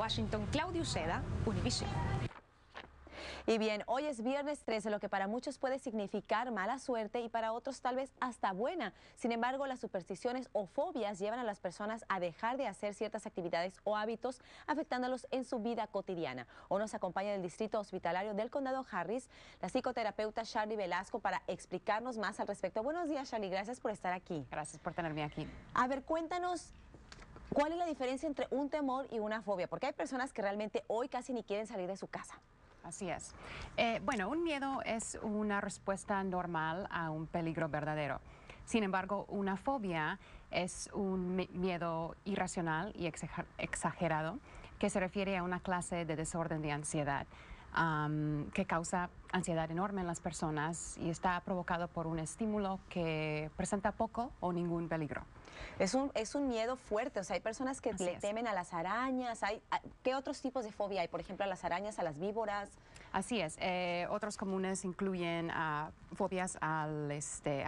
Washington, Claudia Uceda, Univisión. Y bien, hoy es viernes 13, lo que para muchos puede significar mala suerte y para otros tal vez hasta buena. Sin embargo, las supersticiones o fobias llevan a las personas a dejar de hacer ciertas actividades o hábitos, afectándolos en su vida cotidiana. Hoy nos acompaña del Distrito Hospitalario del Condado Harris la psicoterapeuta Charlie Velasco para explicarnos más al respecto. Buenos días, Charlie, gracias por estar aquí. Gracias por tenerme aquí. A ver, cuéntanos, ¿cuál es la diferencia entre un temor y una fobia? Porque hay personas que realmente hoy casi ni quieren salir de su casa. Así es. Bueno, un miedo es una respuesta normal a un peligro verdadero. Sin embargo, una fobia es un miedo irracional y exagerado que se refiere a una clase de desorden de ansiedad que causa ansiedad enorme en las personas y está provocado por un estímulo que presenta poco o ningún peligro. Es un miedo fuerte, o sea, hay personas que le temen a las arañas. ¿Qué otros tipos de fobia hay? Por ejemplo, a las arañas, a las víboras. Así es. Otros comunes incluyen fobias a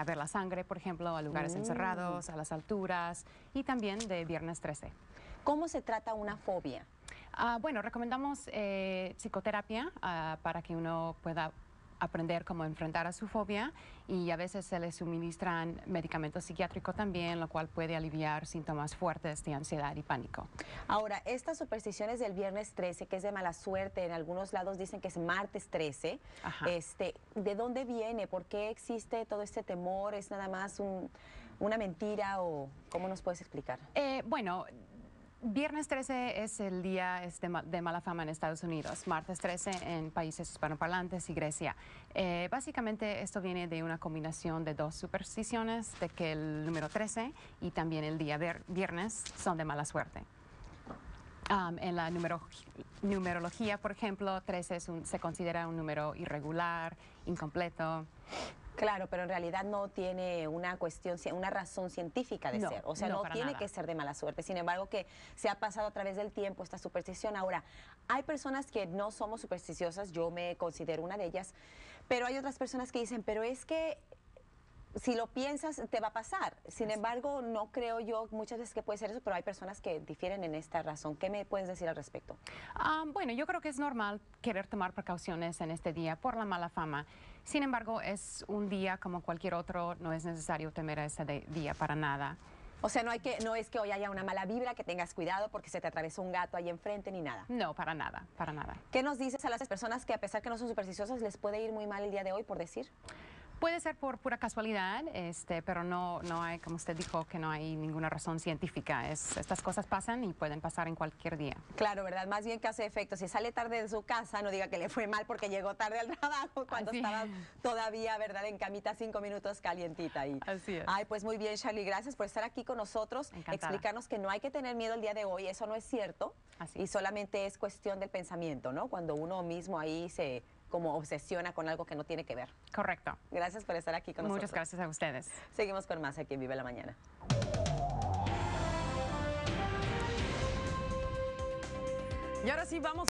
ver la sangre, por ejemplo, a lugares encerrados, a las alturas y también de Viernes 13. ¿Cómo se trata una fobia? Bueno, recomendamos psicoterapia para que uno pueda aprender cómo enfrentar a su fobia y a veces se le suministran medicamentos psiquiátricos también, lo cual puede aliviar síntomas fuertes de ansiedad y pánico. Ahora, estas supersticiones del Viernes 13, que es de mala suerte, en algunos lados dicen que es martes 13, ¿de dónde viene? ¿Por qué existe todo este temor? ¿Es nada más una mentira o cómo nos puedes explicar? Bueno, Viernes 13 es el día de mala fama en Estados Unidos, martes 13 en países hispanoparlantes y Grecia. Básicamente esto viene de una combinación de dos supersticiones, de que el número 13 y también el día viernes son de mala suerte. En la numerología, por ejemplo, 13 se considera un número irregular, incompleto. Claro, pero en realidad no tiene una razón científica de ser. O sea, no tiene que ser de mala suerte. Sin embargo, que se ha pasado a través del tiempo esta superstición. Ahora, hay personas que no somos supersticiosas, yo me considero una de ellas, pero hay otras personas que dicen, pero es que si lo piensas, te va a pasar. Sin embargo, no creo yo muchas veces que puede ser eso, pero hay personas que difieren en esta razón. ¿Qué me puedes decir al respecto? Bueno, yo creo que es normal querer tomar precauciones en este día por la mala fama. Sin embargo, es un día como cualquier otro, no es necesario temer a ese día para nada. O sea, no es que hoy haya una mala vibra, que tengas cuidado porque se te atravesó un gato ahí enfrente ni nada. No, para nada, para nada. ¿Qué nos dices a las personas que a pesar que no son supersticiosas les puede ir muy mal el día de hoy, por decir? Puede ser por pura casualidad, pero no hay, como usted dijo, que no hay ninguna razón científica. Estas cosas pasan y pueden pasar en cualquier día. Claro, ¿verdad? Más bien que hace efecto. Si sale tarde de su casa, no diga que le fue mal porque llegó tarde al trabajo cuando estaba todavía, ¿verdad?, en camita 5 minutos calientita ahí. Así es. Ay, pues muy bien, Charlie, gracias por estar aquí con nosotros. Encantada. Explicarnos que no hay que tener miedo el día de hoy, eso no es cierto. Y solamente es cuestión del pensamiento, ¿no? Cuando uno mismo ahí se como obsesiona con algo que no tiene que ver. Correcto. Gracias por estar aquí con nosotros. Muchas gracias a ustedes. Seguimos con más aquí en Vive la Mañana. Y ahora sí vamos